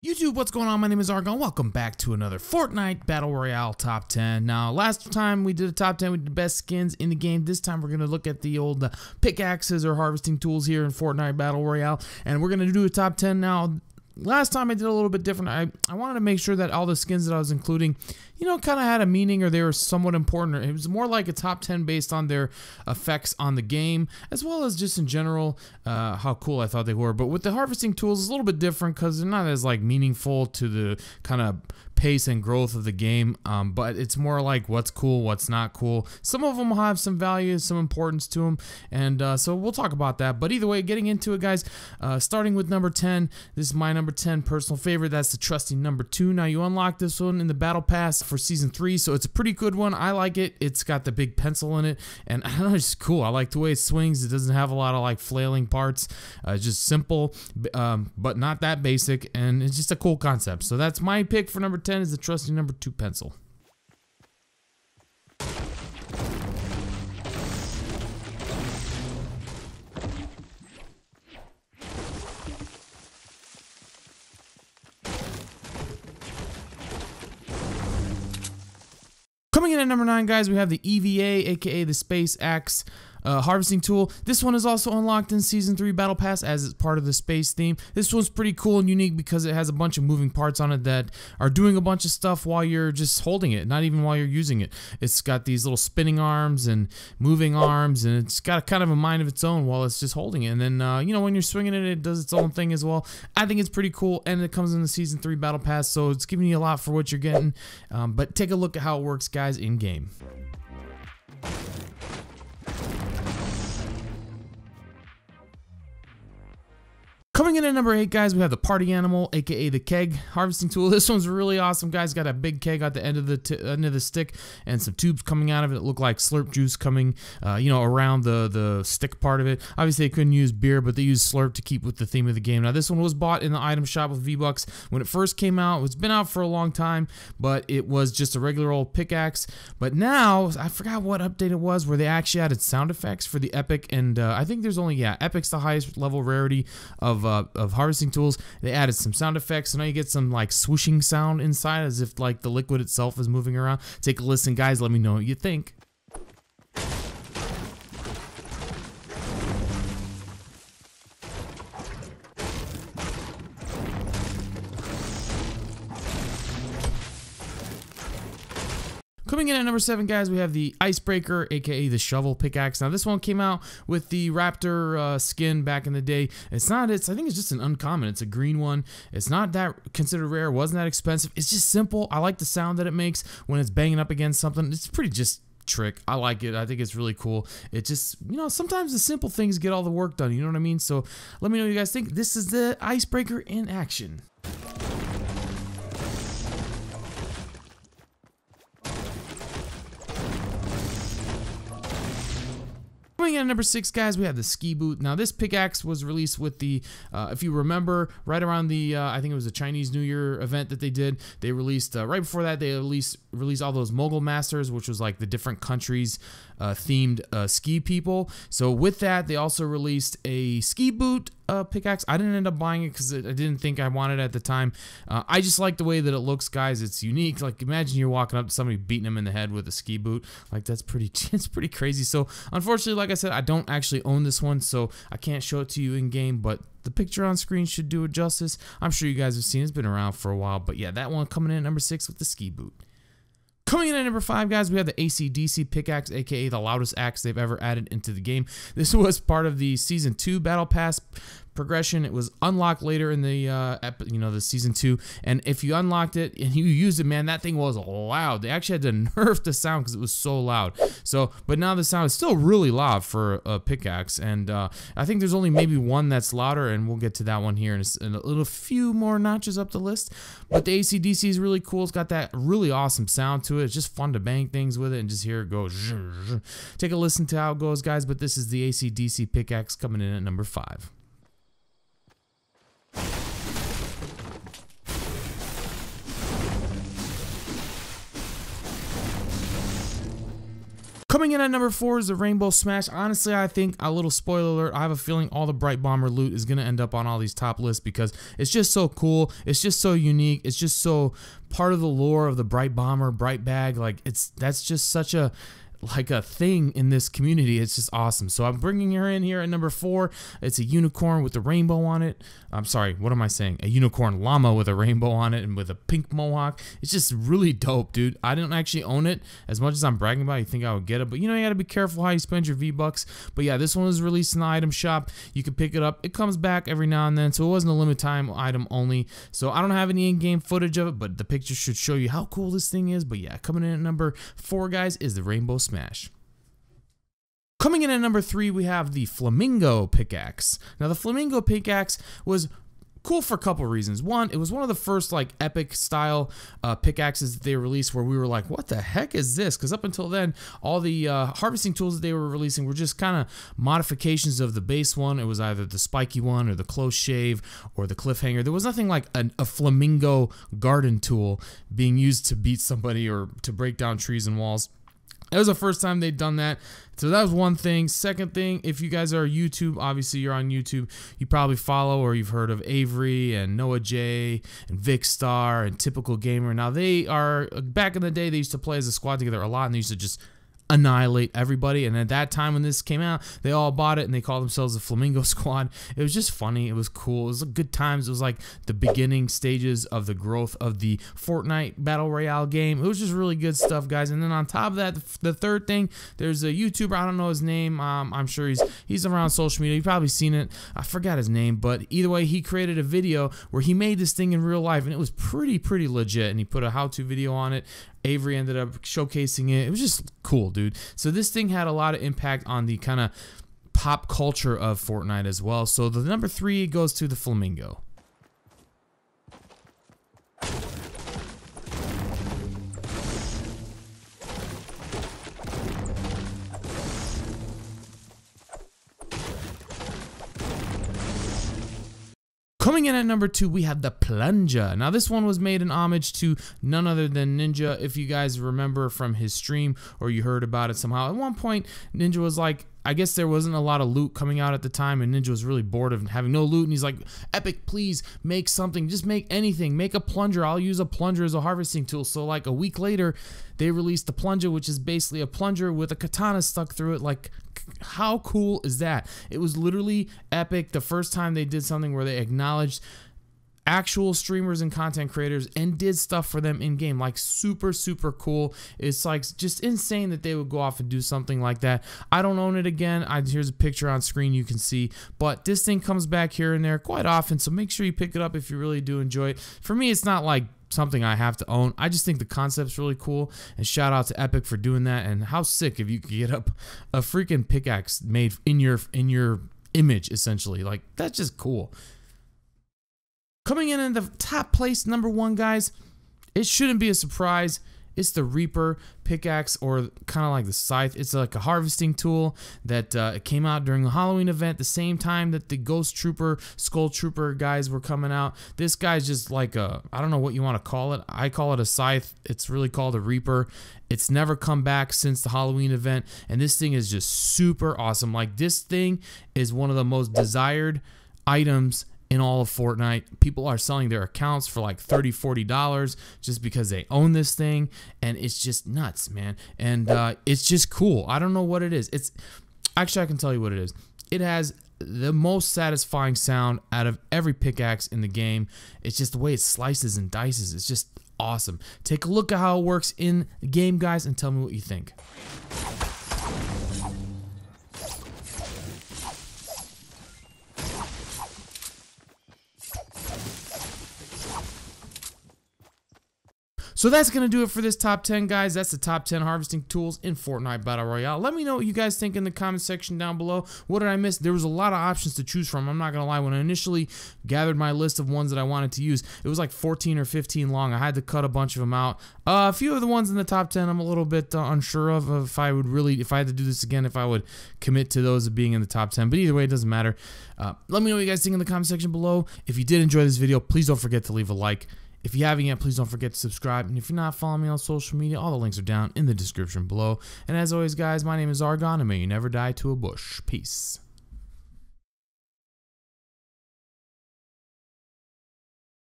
YouTube, what's going on? My name is Argon. Welcome back to another Fortnite Battle Royale Top 10. Now, last time we did a Top 10 with the best skins in the game. This time we're going to look at the old pickaxes or harvesting tools here in Fortnite Battle Royale. And we're going to do a Top 10 now. Last time I did a little bit different. I wanted to make sure that all the skins that I was including, you know, kind of had a meaning or they were somewhat important. It was more like a top 10 based on their effects on the game, as well as just in general how cool I thought they were. But with the harvesting tools, it's a little bit different because they're not as like meaningful to the kind of pace and growth of the game, but it's more like what's cool, what's not cool. Some of them have some value, some importance to them, and so we'll talk about that. But either way, getting into it, guys, starting with number 10, this is my number 10 personal favorite. That's the trusty NumberTwo. Now, you unlock this one in the battle pass for season 3, so it's a pretty good one. I like it. It's got the big pencil in it, and I don't know, it's cool. I like the way it swings. It doesn't have a lot of like flailing parts. It's just simple, but not that basic, and it's just a cool concept. So that's my pick for number 10. Is the trusty NumberTwo pencil. Coming in at number 9, guys, we have the EVA, aka the Space Axe harvesting tool. This one is also unlocked in Season 3 Battle Pass as it's part of the space theme. This one's pretty cool and unique because it has a bunch of moving parts on it that are doing a bunch of stuff while you're just holding it, not even while you're using it. It's got these little spinning arms and moving arms, and it's got kind of a mind of its own while it's just holding it. And then, you know, when you're swinging it, it does its own thing as well. I think it's pretty cool, and it comes in the Season 3 Battle Pass, so it's giving you a lot for what you're getting. But take a look at how it works, guys, in-game. Coming in at number 8, guys, we have the party animal, aka the keg harvesting tool. This one's really awesome, guys. Got a big keg at the end of the stick and some tubes coming out of it that look like slurp juice coming, you know, around the stick part of it. Obviously, they couldn't use beer, but they used slurp to keep with the theme of the game. Now, this one was bought in the item shop with V-Bucks when it first came out. It's been out for a long time, but it was just a regular old pickaxe. But now, I forgot what update it was where they actually added sound effects for the epic, and I think there's only, yeah, epic's the highest level rarity of harvesting tools. They added some sound effects, so now you get some like swooshing sound inside as if like the liquid itself is moving around. Take a listen, guys. Let me know what you think. Coming in at number 7, guys, we have the Icebreaker, aka the shovel pickaxe. Now, this one came out with the Raptor skin back in the day. I think it's just an uncommon. It's a green one. It's not that considered rare. It wasn't that expensive. It's just simple. I like the sound that it makes when it's banging up against something. It's pretty just trick. I like it. I think it's really cool. It just, you know, sometimes the simple things get all the work done. You know what I mean? So let me know what you guys think. This is the Icebreaker in action. Coming in at number 6, guys, we have the ski boot. Now, this pickaxe was released with the, if you remember, right around the, I think it was a Chinese New Year event that they did. They released, right before that, they released all those Mogul Masters, which was like the different countries themed ski people. So with that, they also released a ski boot pickaxe. I didn't end up buying it because I didn't think I wanted it at the time. I just like the way that it looks, guys. It's unique. Like, imagine you're walking up to somebody beating them in the head with a ski boot. Like, that's pretty, it's pretty crazy. So unfortunately, like I said, I don't actually own this one, so I can't show it to you in game, but the picture on screen should do it justice. I'm sure you guys have seen it. It's been around for a while, but yeah, that one coming in at number 6 with the ski boot. Coming in at number 5, guys, we have the AC/DC pickaxe, aka the loudest axe they've ever added into the game. This was part of the Season 2 Battle Pass progression. It was unlocked later in the the Season 2, and if you unlocked it and you used it, man, that thing was loud. They actually had to nerf the sound because it was so loud. So, but now the sound is still really loud for a pickaxe, and I think there's only maybe one that's louder, and we'll get to that one here in a little few more notches up the list. But the AC/DC is really cool. It's got that really awesome sound to it. It's just fun to bang things with it and just hear it go. Take a listen to how it goes, guys. But this is the AC/DC pickaxe coming in at number 5. Coming in at number 4 is the Rainbow Smash. Honestly, I think, a little spoiler alert, I have a feeling all the Bright Bomber loot is going to end up on all these top lists because it's just so cool. It's just so unique. It's just so part of the lore of the Bright Bomber, Bright Bag. Like, that's just such a thing in this community. It's just awesome. So I'm bringing her in here at number 4. It's a unicorn with a rainbow on it. I'm sorry, what am I saying? A unicorn llama with a rainbow on it and with a pink mohawk. It's just really dope, dude. I didn't actually own it. As much as I'm bragging about it, you think I would get it, but you know, you gotta be careful how you spend your V-Bucks. But yeah, this one was released in the item shop. You can pick it up. It comes back every now and then, so it wasn't a limited time item only. So I don't have any in-game footage of it, but the picture should show you how cool this thing is. But yeah, coming in at number 4, guys, is the Rainbow Smash. Coming in at number 3, we have the Flamingo Pickaxe. Now, the Flamingo Pickaxe was cool for a couple reasons. One, it was one of the first like epic style pickaxes that they released where we were like, what the heck is this? Because up until then, all the harvesting tools that they were releasing were just kind of modifications of the base one. It was either the spiky one or the close shave or the cliffhanger. There was nothing like a flamingo garden tool being used to beat somebody or to break down trees and walls. It was the first time they'd done that. So that was one thing. Second thing, if you guys are YouTube, obviously you're on YouTube, you probably follow or you've heard of Avery and Noah J and Vicstar and Typical Gamer. Now they are, back in the day, they used to play as a squad together a lot and they used to just annihilate everybody. And at that time when this came out, they all bought it and they called themselves the Flamingo Squad. It was just funny. It was cool. It was good times. It was like the beginning stages of the growth of the Fortnite Battle Royale game. It was just really good stuff, guys. And then on top of that, the third thing, there's a YouTuber. I don't know his name. I'm sure he's around social media. You've probably seen it. I forgot his name, but either way, he created a video where he made this thing in real life and it was pretty legit. And he put a how-to video on it. Avery ended up showcasing it. It was just cool, dude. So this thing had a lot of impact on the kind of pop culture of Fortnite as well. So the number 3 goes to the Flamingo. Coming in at number 2, we have the Plunger. Now, this one was made in homage to none other than Ninja. If you guys remember from his stream or you heard about it somehow, at one point, Ninja was like, I guess there wasn't a lot of loot coming out at the time, and Ninja was really bored of having no loot, and he's like, Epic, please make something. Just make anything. Make a plunger. I'll use a plunger as a harvesting tool. So, like, a week later, they released the Plunger, which is basically a plunger with a katana stuck through it. Like, how cool is that? It was literally epic. The first time they did something where they acknowledged actual streamers and content creators and did stuff for them in game, like super cool. It's like just insane that they would go off and do something like that. I don't own it again. Here's a picture on screen you can see, but this thing comes back here and there quite often, so make sure you pick it up if you really do enjoy it. For me, it's not like something I have to own. I just think the concept's really cool, and shout out to Epic for doing that. And how sick if you could get up a freaking pickaxe made in your image, essentially. Like, that's just cool. Coming in the top place, number 1, guys, it shouldn't be a surprise. It's the Reaper pickaxe, or kind of like the scythe. It's like a harvesting tool that came out during the Halloween event, the same time that the Ghost Trooper, Skull Trooper guys were coming out. This guy's just like a, I don't know what you want to call it. I call it a scythe. It's really called a Reaper. It's never come back since the Halloween event, and this thing is just super awesome. Like, this thing is one of the most desired items in all of Fortnite. People are selling their accounts for like $30, $40 just because they own this thing, and it's just nuts, man. And it's just cool. I don't know what it is. It's actually, I can tell you what it is. It has the most satisfying sound out of every pickaxe in the game. It's just the way it slices and dices. It's just awesome. Take a look at how it works in the game, guys, and tell me what you think. So that's going to do it for this top 10, guys. That's the top 10 harvesting tools in Fortnite Battle Royale. Let me know what you guys think in the comment section down below. What did I miss? There was a lot of options to choose from. I'm not going to lie. When I initially gathered my list of ones that I wanted to use, it was like 14 or 15 long. I had to cut a bunch of them out. A few of the ones in the top 10 I'm a little bit unsure of if I had to do this again, if I would commit to those of being in the top 10. But either way, it doesn't matter. Let me know what you guys think in the comment section below. If you did enjoy this video, please don't forget to leave a like. If you haven't yet, please don't forget to subscribe. And if you're not following me on social media, all the links are down in the description below. And as always, guys, my name is Argon, and may you never die to a bush. Peace.